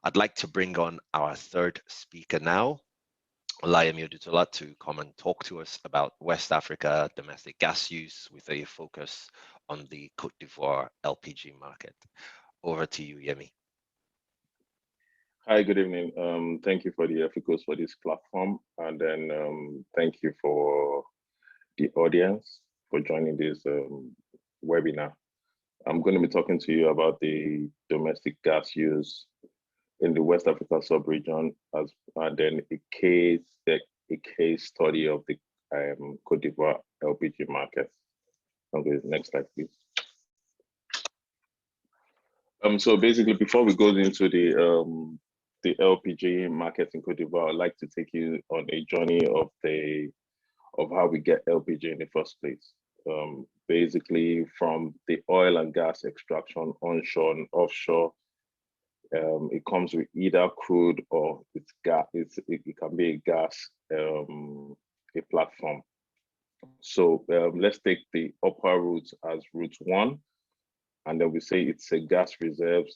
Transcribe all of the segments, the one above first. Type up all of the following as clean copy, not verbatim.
I'd like to bring on our third speaker now, Olayemi Odutola, to come and talk to us about West Africa domestic gas use with a focus on the Cote d'Ivoire LPG market. Over to you, Yemi. Hi, good evening. Thank you for the efforts for this platform, and then thank you for the audience for joining this webinar. I'm going to be talking to you about the domestic gas use in the West Africa sub-region, and then a case study of the Cote d'Ivoire LPG market. Okay, next slide, please. So basically, before we go into the LPG market in Cote d'Ivoire, I'd like to take you on a journey of how we get LPG in the first place. Basically, from the oil and gas extraction onshore and offshore, it comes with either crude or it's gas. It can be a gas, a platform. So let's take the upper route as route 1, and then we say it's a gas reserve.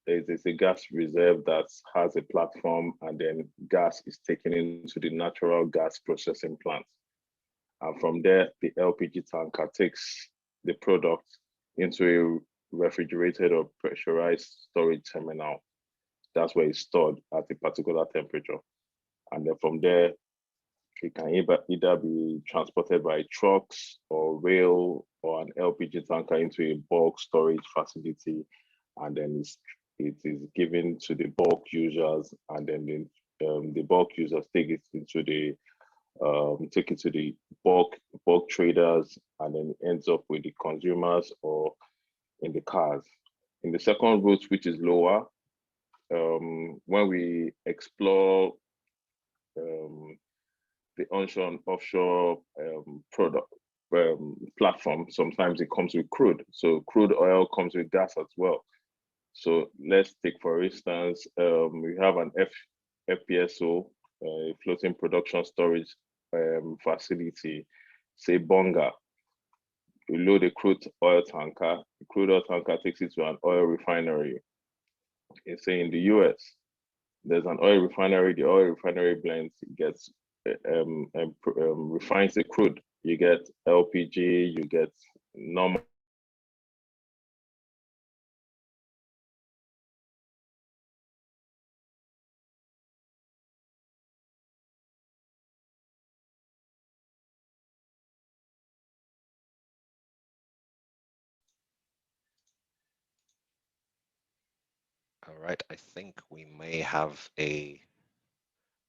It's a gas reserve that has a platform, and then gas is taken into the natural gas processing plant. And from there, the LPG tanker takes the product into a refrigerated or pressurized storage terminal. That's where it's stored at a particular temperature. And then from there, it can either be transported by trucks or rail or an LPG tanker into a bulk storage facility, and then it is given to the bulk users, and then the bulk users take it to the bulk traders, and then it ends up with the consumers or in the cars. In the second route, which is lower, when we explore the onshore and offshore product platform, sometimes it comes with crude. So crude oil comes with gas as well. So let's take, for instance, we have an FPSO, a floating production storage facility, say Bonga. We load a crude oil tanker. The crude oil tanker takes it to an oil refinery. It's say in the US, there's an oil refinery. The oil refinery blends, it gets refines the crude. You get LPG, you get normal. All right, I think we may have a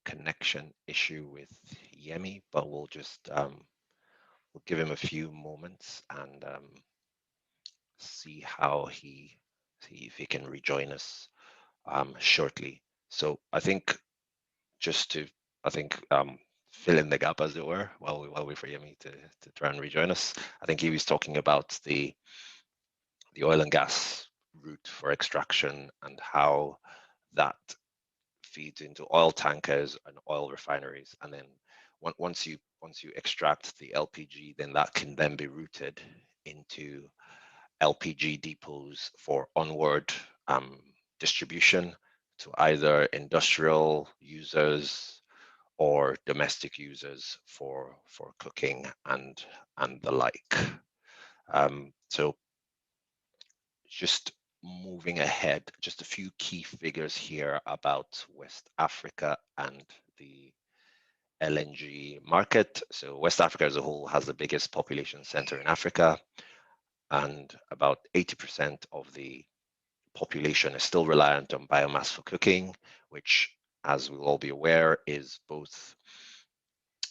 connection issue with Yemi, but we'll just we'll give him a few moments and see if he can rejoin us shortly. So I think just to fill in the gap, as it were, while we wait for Yemi to try and rejoin us. I think he was talking about the oil and gas route for extraction and how that feeds into oil tankers and oil refineries, and then once you extract the LPG, then that can then be routed into LPG depots for onward distribution to either industrial users or domestic users for cooking and the like. So just moving ahead, just a few key figures here about West Africa and the LNG market. So West Africa as a whole has the biggest population center in Africa, and about 80% of the population is still reliant on biomass for cooking, which, as we'll all be aware, is both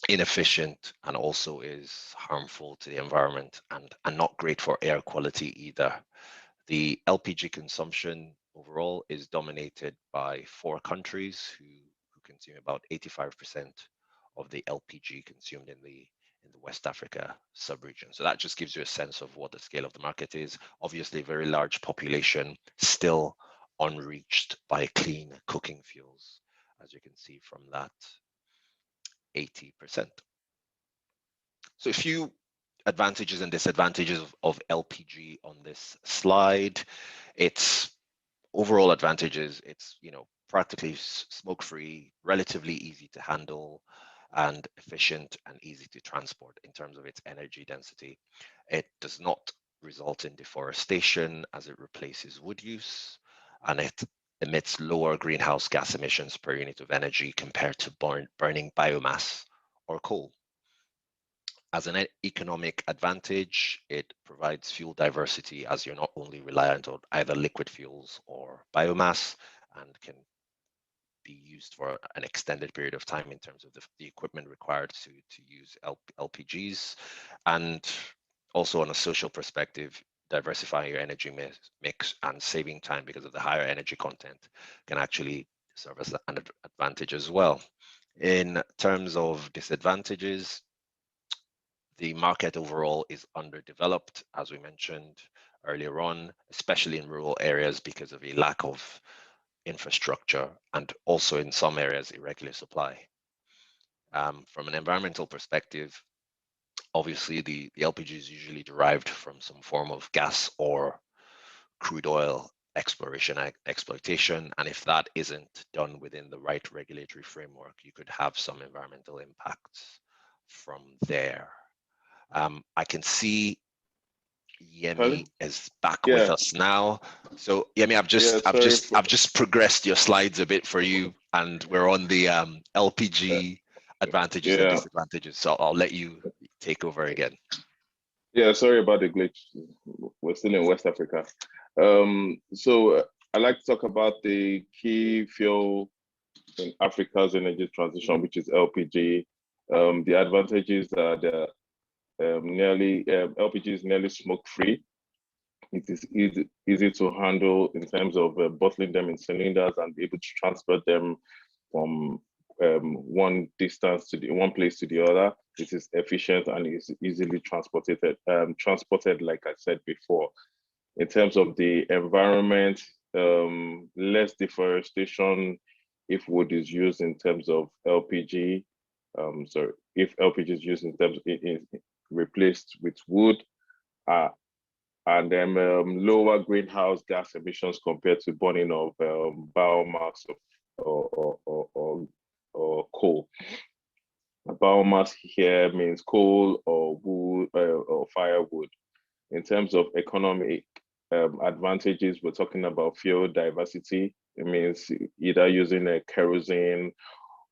inefficient and also is harmful to the environment and not great for air quality either. The LPG consumption overall is dominated by 4 countries who consume about 85% of the LPG consumed in the West Africa sub-region. So that just gives you a sense of what the scale of the market is. Obviously, a very large population still unreached by clean cooking fuels, as you can see from that 80%. So a few advantages and disadvantages of LPG on this slide. Its overall advantages, it's practically smoke-free, relatively easy to handle, and efficient and easy to transport in terms of its energy density. It does not result in deforestation as it replaces wood use, and it emits lower greenhouse gas emissions per unit of energy compared to burning biomass or coal. As an economic advantage, it provides fuel diversity as you're not only reliant on either liquid fuels or biomass and can be used for an extended period of time in terms of the equipment required to use LPGs. And also on a social perspective, diversifying your energy mix and saving time because of the higher energy content can actually serve as an advantage as well. In terms of disadvantages, the market overall is underdeveloped, as we mentioned earlier on, especially in rural areas because of a lack of infrastructure and also in some areas irregular supply. From an environmental perspective, obviously the LPG is usually derived from some form of gas or crude oil exploration exploitation, and if that isn't done within the right regulatory framework, you could have some environmental impacts from there. I can see Yemi Pardon? is back with Yeah, us now. So Yemi, yeah. Sorry for I've just progressed your slides a bit for you, and we're on the LPG advantages and yeah, disadvantages. So I'll let you take over again. yeah. Sorry about the glitch. We're still in West Africa. So I like to talk about the key fuel in Africa's energy transition, which is LPG. The advantages are that nearly LPG is nearly smoke free. It is easy to handle in terms of bottling them in cylinders and be able to transport them from one distance to the one place to the other. It is efficient and is easily transported, like I said before. In terms of the environment, less deforestation if wood is used in terms of LPG. Sorry, if LPG is used in terms replaced with wood, uh, and then lower greenhouse gas emissions compared to burning of biomass or coal. Biomass here means coal or wood or firewood. In terms of economic advantages, we're talking about fuel diversity. It means either using a kerosene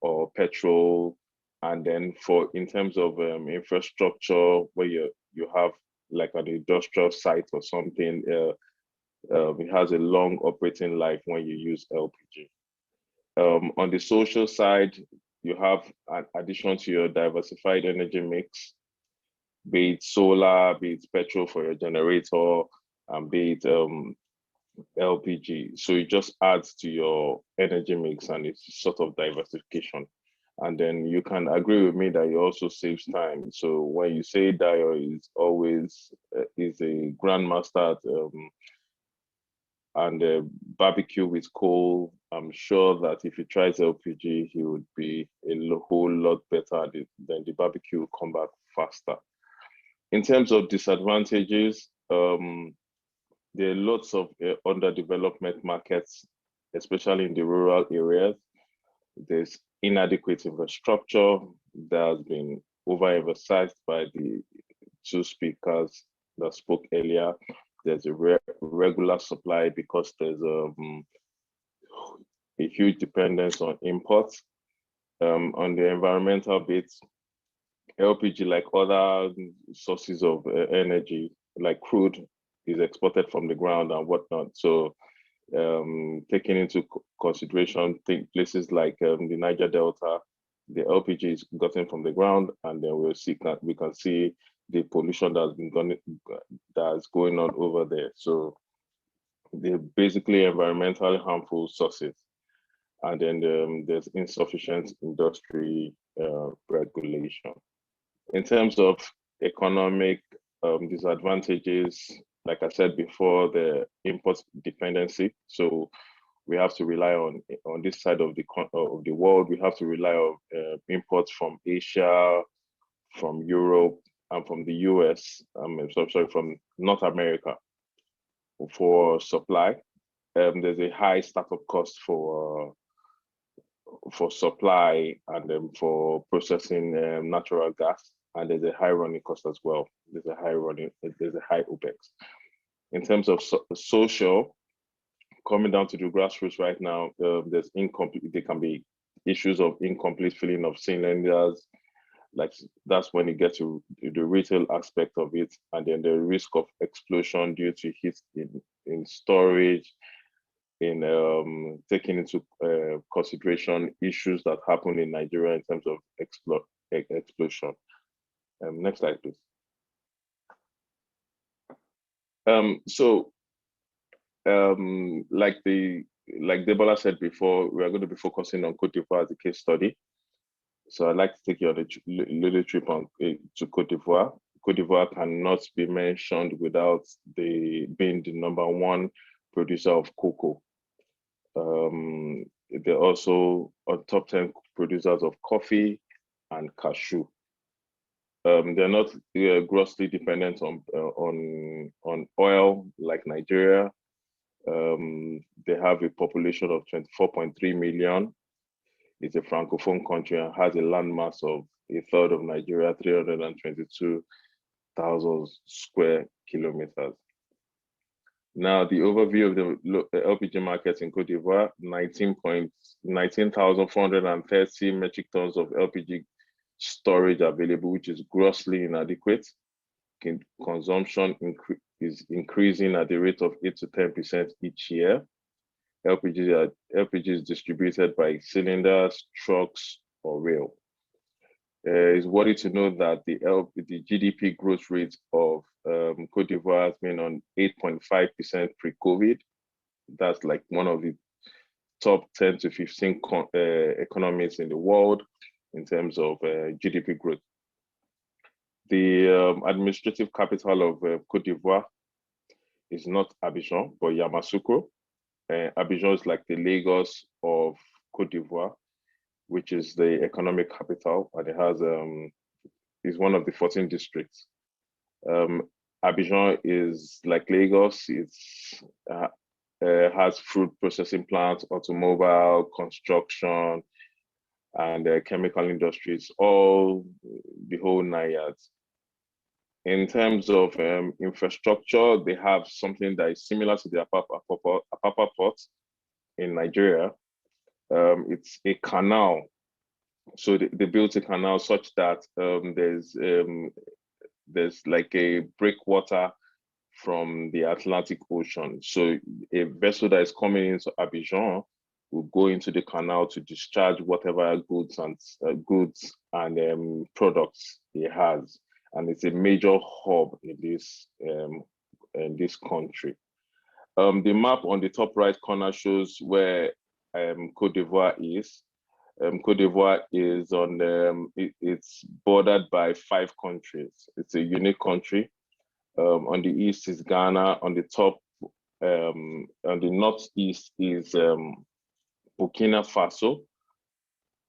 or petrol. And then for in terms of infrastructure, where you have like an industrial site or something, it has a long operating life when you use LPG. On the social side, you have an addition to your diversified energy mix, be it solar, be it petrol for your generator, and be it LPG. So it just adds to your energy mix and it's sort of diversification. And then you can agree with me that it also saves time. So when you say Dio is always is a grandmaster at and barbecue with coal, I'm sure that if he tries LPG, he would be a whole lot better at it, then the barbecue will come back faster. In terms of disadvantages, there are lots of underdevelopment markets, especially in the rural areas. There's inadequate infrastructure that has been overemphasized by the two speakers that spoke earlier. There's a regular supply because there's a huge dependence on imports. On the environmental bit, LPG, like other sources of energy, like crude, is exported from the ground and whatnot. So taking into consideration places like the Niger Delta, the LPG is gotten from the ground, and then we can see the pollution that's going on over there. So they're basically environmentally harmful sources. And then there's insufficient industry regulation. In terms of economic disadvantages, like I said before, the import dependency. So we have to rely on this side of the world. We have to rely on imports from Asia, from Europe, and from the US. Sorry, from North America for supply. There's a high startup cost for for supply and for processing natural gas, and there's a high running cost as well. There's a high OPEX. In terms of social, coming down to the grassroots right now, there's incomplete. There can be issues of incomplete filling of cylinders. Like that's when you get to the retail aspect of it, and then the risk of explosion due to heat in storage, in taking into consideration issues that happen in Nigeria in terms of explosion. Next slide, please. So like Debola said before, we are going to be focusing on Cote d'Ivoire as a case study. So I'd like to take you on a little trip to Cote d'Ivoire. Cote d'Ivoire cannot be mentioned without being the #1 producer of cocoa. They're also on top 10 producers of coffee and cashew. They're not grossly dependent on oil like Nigeria. They have a population of 24.3 million. It's a francophone country and has a landmass of a third of Nigeria, 322,000 square kilometers. Now, the overview of the LPG market in Cote d'Ivoire: 19,430 metric tons of LPG storage available, which is grossly inadequate. Consumption is increasing at the rate of 8 to 10% each year. LPG is distributed by cylinders, trucks, or rail. It's worthy to know that the GDP growth rate of Cote d'Ivoire has been on 8.5% pre-COVID. That's like one of the top 10 to 15 economies in the world in terms of GDP growth. The administrative capital of Cote d'Ivoire is not Abidjan, but Yamoussoukro. Abidjan is like the Lagos of Cote d'Ivoire, which is the economic capital, and it has is one of the 14 districts. Abidjan is like Lagos. It's has fruit processing plants, automobile, construction, and chemical industries, all the whole 9 yards. In terms of infrastructure, they have something that is similar to the Apapa Port in Nigeria. It's a canal. So they built a canal such that there's like a breakwater from the Atlantic Ocean. So a vessel that is coming into Abidjan will go into the canal to discharge whatever goods and products it has. And it's a major hub in this country. The map on the top right corner shows where Cote d'Ivoire is. Cote d'Ivoire is on it's bordered by 5 countries. It's a unique country. On the east is Ghana. On the top, on the northeast is Burkina Faso.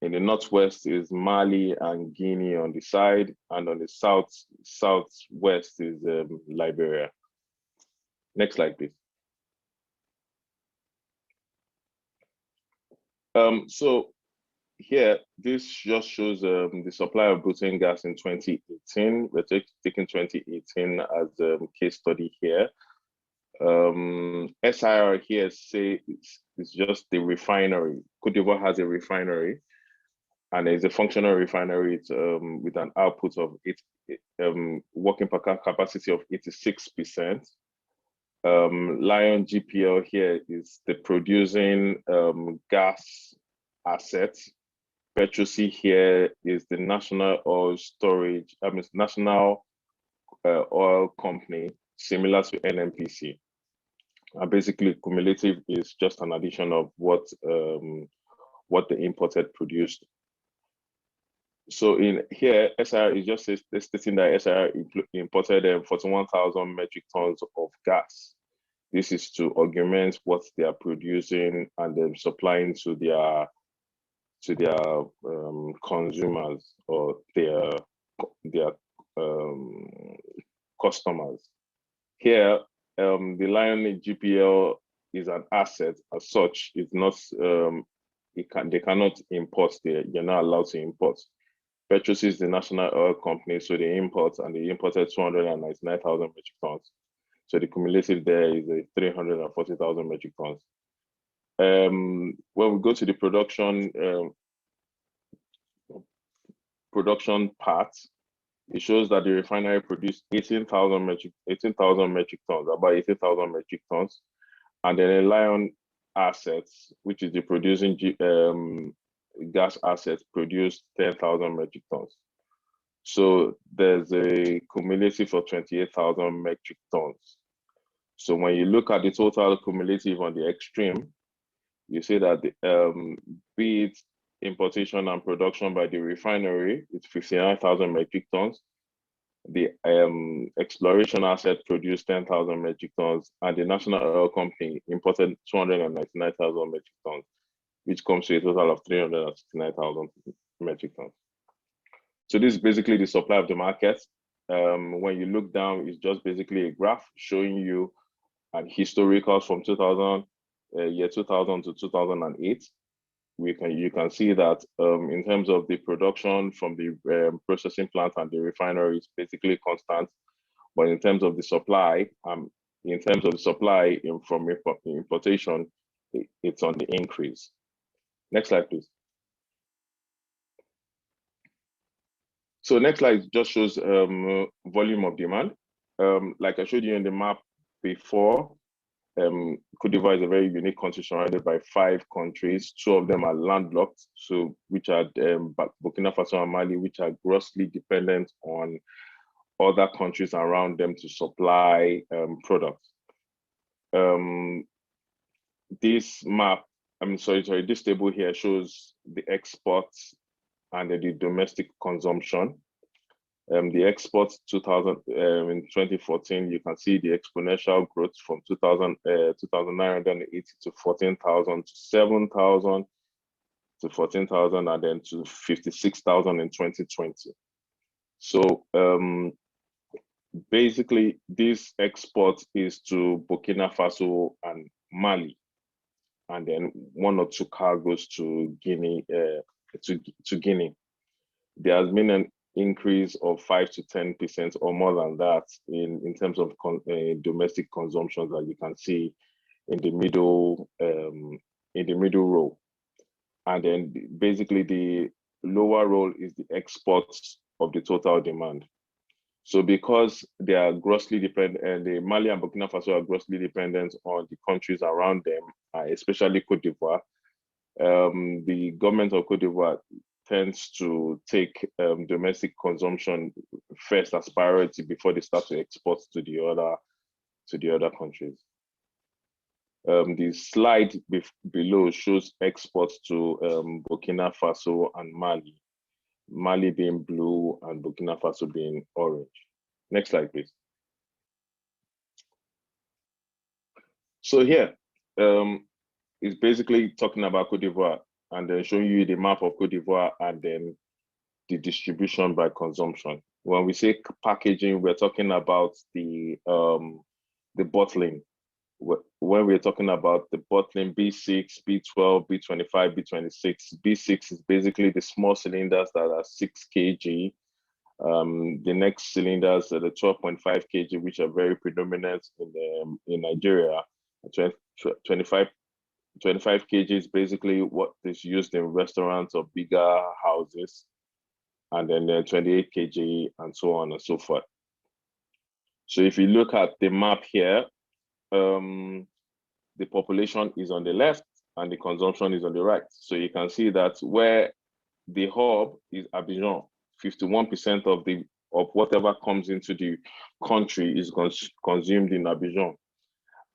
In the northwest is Mali and Guinea on the side, and on the southwest is Liberia. Next slide, please. So here, this just shows the supply of butane gas in 2018. We're taking 2018 as a case study here. SIR here it's just the refinery. Cote d'Ivoire has a refinery, and it's a functional refinery with an output of working capacity of 86%. Lion GPL here is the producing gas assets. Petrosi here is the national oil storage, national oil company, similar to NNPC. And basically, cumulative is just an addition of what the imported produced. So in here, SIR is just stating that SIR imported 41,000 metric tons of gas. This is to augment what they are producing and then supplying to their consumers or their customers. Here, the Lion GPL is an asset as such. It's not they cannot import there. You're not allowed to import. Petros is the national oil company, so they import, and they imported 299,000 metric tons. So the cumulative there is a 340,000 metric tons. When we go to the production part, it shows that the refinery produced 18,000 metric tons, about 18,000 metric tons, and then a Lion assets, which is the producing gas assets, produced 10,000 metric tons. So there's a cumulative of 28,000 metric tons. So when you look at the total cumulative on the extreme, you see that be it importation and production by the refinery, it's 59,000 metric tons. The exploration asset produced 10,000 metric tons, and the national oil company imported 299,000 metric tons, which comes to a total of 369,000 metric tons. So this is basically the supply of the market. When you look down, it's just basically a graph showing you an historical from 2000 to 2008. You can see that in terms of the production from the processing plant and the refinery is basically constant, but in terms of the supply, from importation, it's on the increase. Next slide, please. So next slide just shows volume of demand. Like I showed you in the map before, Cote d'Ivoire is a very unique country surrounded by 5 countries. 2 of them are landlocked, so which are Burkina Faso and Mali, which are grossly dependent on other countries around them to supply products. This map, this table here shows the exports and the domestic consumption. The exports in 2014, you can see the exponential growth from 2,980 to 14,000 to 7,000 to 14,000 and then to 56,000 in 2020. So basically, this export is to Burkina Faso and Mali, and then 1 or 2 cargoes to Guinea. To Guinea, there has been an increase of 5 to 10% or more than that in terms of domestic consumption that you can see in the middle row, and then basically the lower row is the exports of the total demand. So because they are grossly dependent, and the Mali and Burkina Faso are grossly dependent on the countries around them, especially Cote d'Ivoire, the government of Cote d'Ivoire tends to take domestic consumption first as priority before they start to export to the other countries. The slide below shows exports to Burkina Faso and Mali. Mali being blue and Burkina Faso being orange. Next slide, please. So here, it's basically talking about Cote d'Ivoire and then showing you the map of Cote d'Ivoire and then the distribution by consumption. When we say packaging, we're talking about the bottling. When we're talking about the bottling, B6, B12, B25, B26, B6 is basically the small cylinders that are 6 kg. The next cylinders are the 12.5 kg, which are very predominant in Nigeria. 25 kg is basically what is used in restaurants or bigger houses, and then 28 kg and so on and so forth. So if you look at the map here, the population is on the left and the consumption is on the right. So you can see that where the hub is Abidjan, 51% of whatever comes into the country is consumed in Abidjan.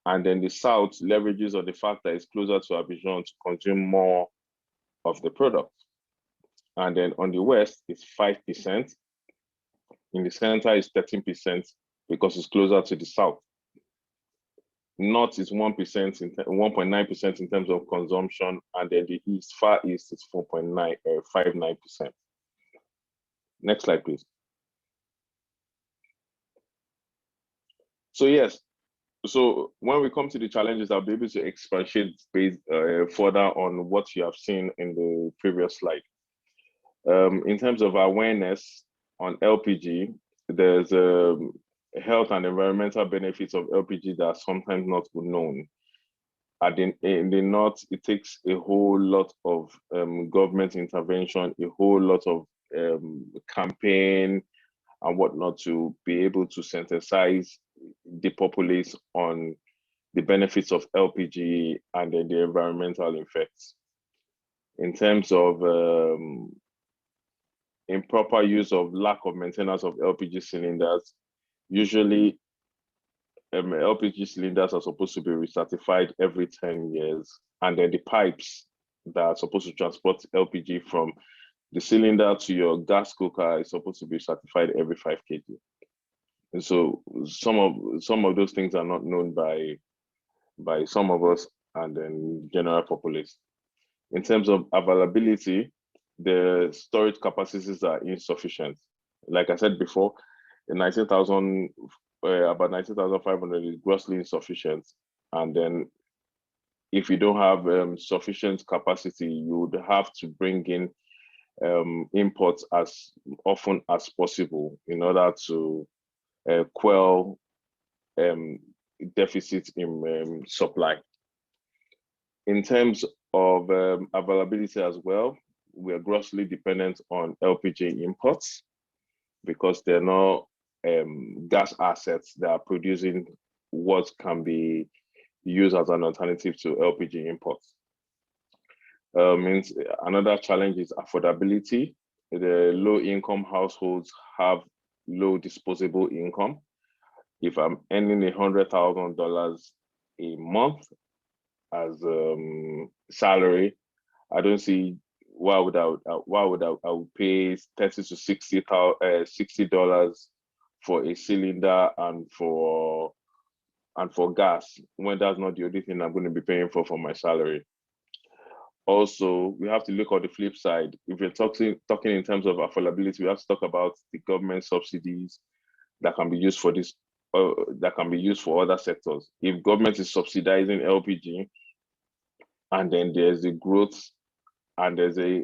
And then the south leverages on the fact that it's closer to Abidjan to consume more of the product. And then on the west, it's 5%. In the center, it's 13% because it's closer to the south. North is 1%, 1.9% in terms of consumption, and then the east, far east is 4.59%. Next slide, please. So yes, So when we come to the challenges, I'll be able to expatiate based further on what you have seen in the previous slide. In terms of awareness on LPG, there's health and environmental benefits of LPG that are sometimes not known. In the north, it takes a whole lot of government intervention, a whole lot of campaign and whatnot to be able to synthesize the populace on the benefits of LPG and then the environmental effects. In terms of improper use of lack of maintenance of LPG cylinders, usually LPG cylinders are supposed to be recertified every 10 years. And then the pipes that are supposed to transport LPG from the cylinder to your gas cooker is supposed to be certified every 5 kg. And so some of those things are not known by some of us and then general populace. In terms of availability, the storage capacities are insufficient. Like I said before, in 19,000, about 19,500 is grossly insufficient. And then if you don't have sufficient capacity, you would have to bring in imports as often as possible in order to quell deficit in supply. In terms of availability as well, we're grossly dependent on LPG imports because they're not gas assets that are producing what can be used as an alternative to LPG imports. Means another challenge is affordability. The low-income households have low disposable income. If I'm earning $100,000 a month as salary, I don't see why would I would pay 30 to 60 $60 for a cylinder and for gas when that's not the only thing I'm going to be paying for my salary. Also, we have to look at the flip side. If we're talking in terms of affordability, we have to talk about the government subsidies that can be used for this, that can be used for other sectors. If government is subsidizing LPG, and then there's a growth, and there's a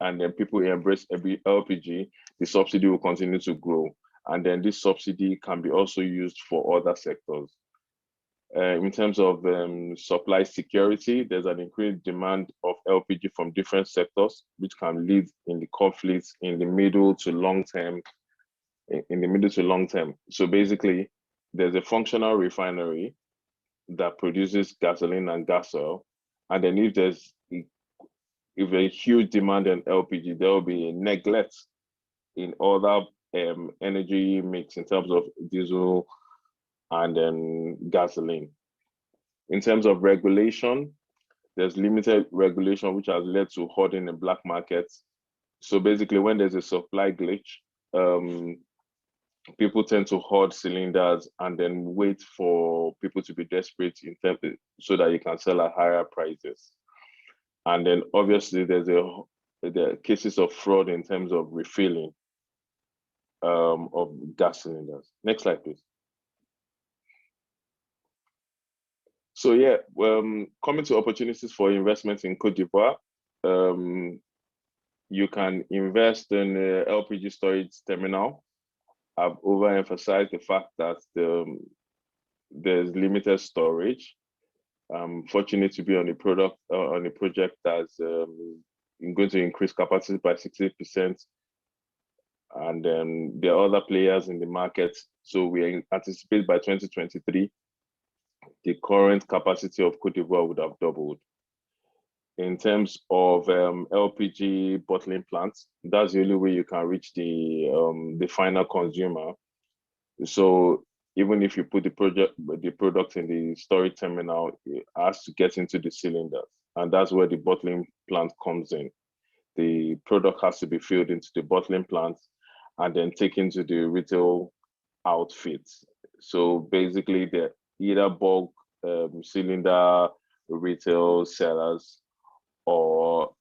and then people embrace LPG, the subsidy will continue to grow, and then this subsidy can be also used for other sectors. In terms of supply security, there's an increased demand of LPG from different sectors, which can lead in the conflicts in the middle to long term. So basically, there's a functional refinery that produces gasoline and gas oil, and then if there's a huge demand on LPG, there will be a neglect in other energy mix in terms of diesel and then gasoline. In terms of regulation, there's limited regulation, which has led to hoarding in black markets. So basically, when there's a supply glitch, people tend to hoard cylinders and then wait for people to be desperate so that you can sell at higher prices. And then obviously there are cases of fraud in terms of refilling of gas cylinders. Next slide, please. So yeah, coming to opportunities for investment in Cote d'Ivoire, you can invest in LPG storage terminal. I've overemphasized the fact that there's limited storage. I'm fortunate to be on a project that's going to increase capacity by 60%. And then there are other players in the market. So we anticipate by 2023, the current capacity of Cote d'Ivoire would have doubled. In terms of LPG bottling plants, that's the only way you can reach the final consumer. So even if you put the product in the storage terminal, it has to get into the cylinders, and that's where the bottling plant comes in. The product has to be filled into the bottling plant and then taken to the retail outfits. So basically, they're either bulk cylinder retail sellers or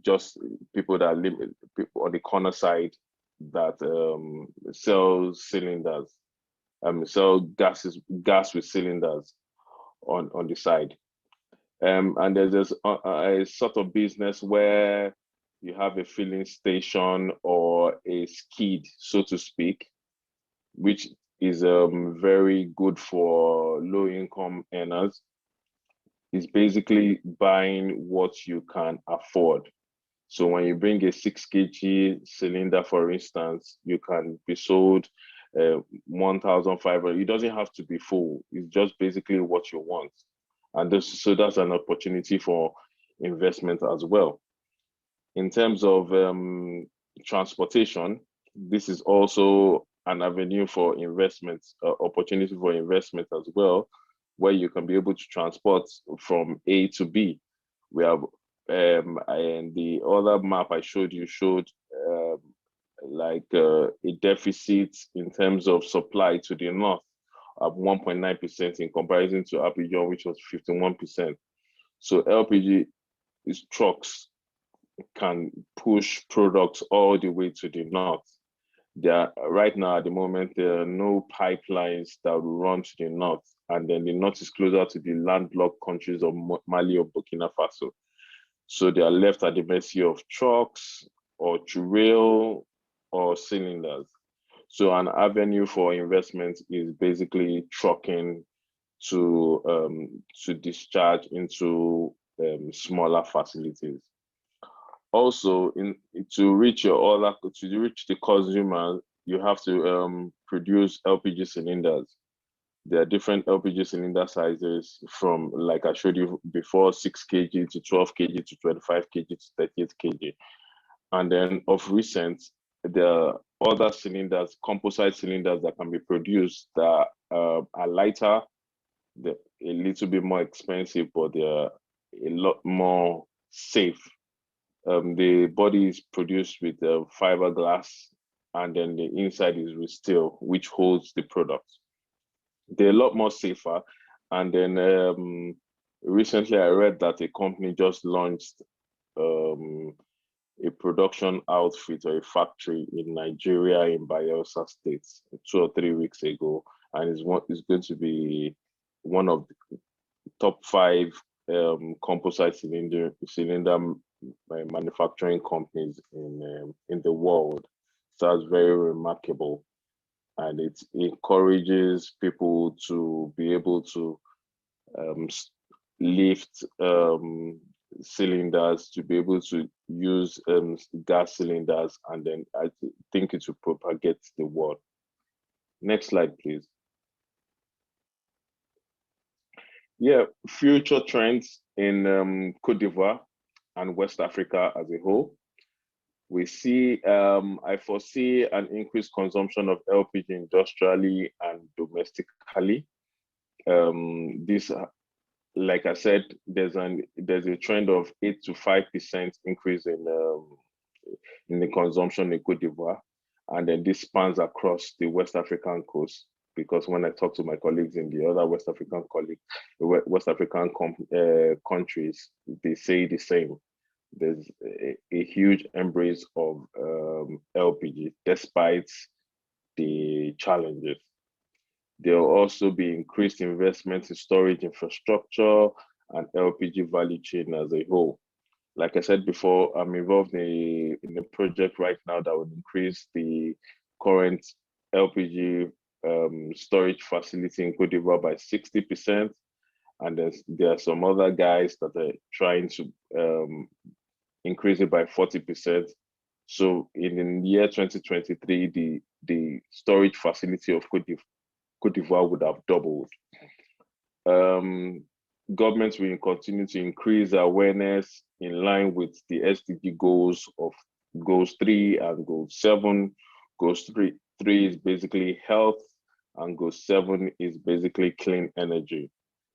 just people that live people on the corner side that sell cylinders. sell gas with cylinders on the side. And there's this a sort of business where you have a filling station or a skid, so to speak, which is very good for low income earners. Is basically buying what you can afford. So when you bring a 6 kg cylinder, for instance, you can be sold 1,500. It doesn't have to be full. It's just basically what you want. And so that's an opportunity for investment as well. In terms of transportation, this is also an avenue for investment, opportunity for investment as well, where you can be able to transport from A to B. We have, and the other map I showed you showed a deficit in terms of supply to the north of 1.9% in comparison to LPG, which was 51%. So LPG is trucks can push products all the way to the north. There right now at the moment there are no pipelines that will run to the north, and then the north is closer to the landlocked countries of Mali or Burkina Faso. So they are left at the mercy of trucks or to rail or cylinders. So an avenue for investment is basically trucking to discharge into smaller facilities. Also, to reach to reach the consumer, you have to produce LPG cylinders. There are different LPG cylinder sizes from, like I showed you before, 6 kg to 12 kg to 25 kg to 38 kg. And then of recent, there are other cylinders, composite cylinders that can be produced that are lighter, they're a little bit more expensive, but they're a lot more safe. The body is produced with fiberglass, and then the inside is with steel, which holds the product. They're a lot more safer. And then recently, I read that a company just launched a production outfit or a factory in Nigeria in Bayelsa State 2 or 3 weeks ago, and is going to be one of the top five composite cylinder manufacturing companies in the world. So that's very remarkable, and it encourages people to be able to um, lift cylinders, to be able to use gas cylinders, and then I think it will propagate the word. Next slide, please. Yeah, future trends in Cote d'Ivoire and West Africa as a whole. I foresee an increased consumption of LPG industrially and domestically. This, like I said, there's a trend of 8 to 5% increase in the consumption in Cote d'Ivoire, and then this spans across the West African coast. Because when I talk to my colleagues in the other West African countries, they say the same. There's a huge embrace of LPG despite the challenges. There will also be increased investment in storage infrastructure and LPG value chain as a whole. Like I said before, I'm involved in a project right now that would increase the current LPG storage facility in Cote d'Ivoire by 60%. And there are some other guys that are trying to increase it by 40%. So in the year 2023, the storage facility of Cote d'Ivoire would have doubled. Governments will continue to increase awareness in line with the SDG goals of goals 3 and goal 7. Goals 3 is basically health, and goal 7 is basically clean energy.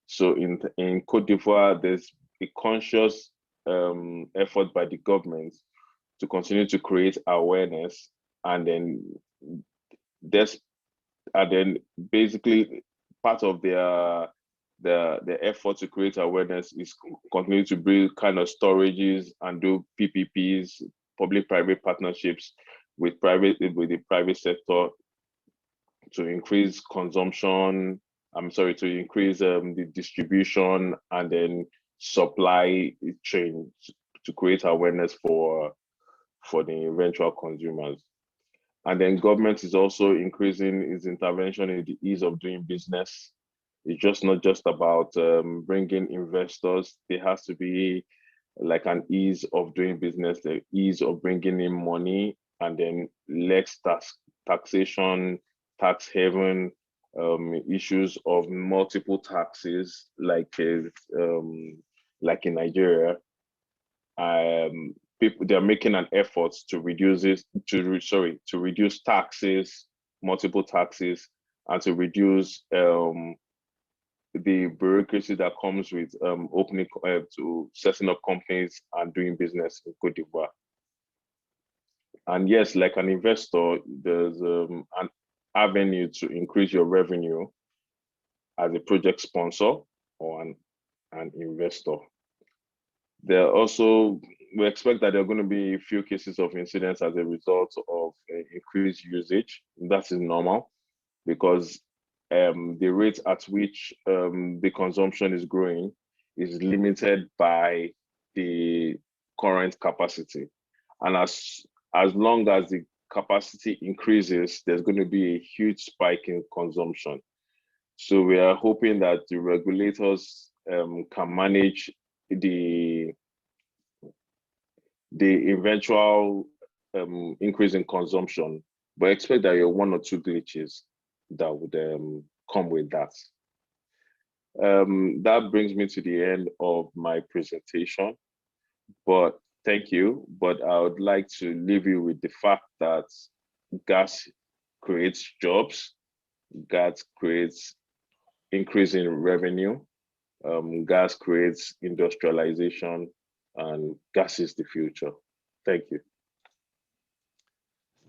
So in Cote d'Ivoire, there's a conscious effort by the government to continue to create awareness, and then basically part of the effort to create awareness is continue to build kind of storages and do PPPs, public-private partnerships with the private sector to increase consumption. I'm sorry, to increase the distribution and then supply chain to create awareness for the eventual consumers. And then government is also increasing its intervention in the ease of doing business. It's just not just about bringing investors. There has to be like an ease of doing business, the ease of bringing in money, and then less taxation, tax haven, issues of multiple taxes, like in Nigeria. People they're making an effort to reduce it to reduce taxes, multiple taxes, and to reduce the bureaucracy that comes with opening to setting up companies and doing business in Cote d'Ivoire. And yes, like an investor, there's an avenue to increase your revenue as a project sponsor or an investor. There are also, we expect that there are going to be a few cases of incidents as a result of increased usage. That is normal because the rate at which the consumption is growing is limited by the current capacity. And as long as the capacity increases, there's going to be a huge spike in consumption. So we are hoping that the regulators can manage the eventual increase in consumption, but expect that there are one or two glitches that would come with that. That brings me to the end of my presentation, but thank you. But I would like to leave you with the fact that gas creates jobs, gas creates increase in revenue, gas creates industrialization, and gas is the future. Thank you.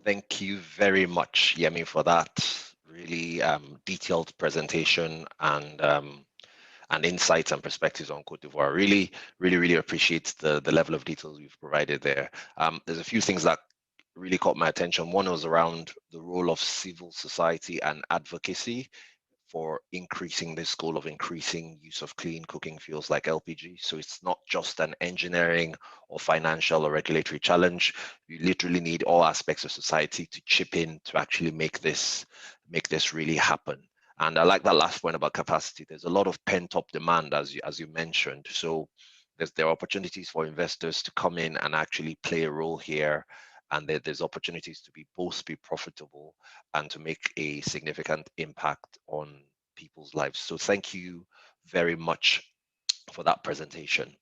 Thank you very much, Yemi, for that really detailed presentation and insights and perspectives on Cote d'Ivoire. Really appreciate the level of details you've provided there. There's a few things that really caught my attention. One was around the role of civil society and advocacy for increasing this goal of increasing use of clean cooking fuels like LPG. So it's not just an engineering or financial or regulatory challenge. You literally need all aspects of society to chip in to actually make this really happen. And I like that last point about capacity. There's a lot of pent-up demand, as you mentioned. So there are opportunities for investors to come in and actually play a role here, and there's opportunities to both be profitable and to make a significant impact on people's lives. So thank you very much for that presentation.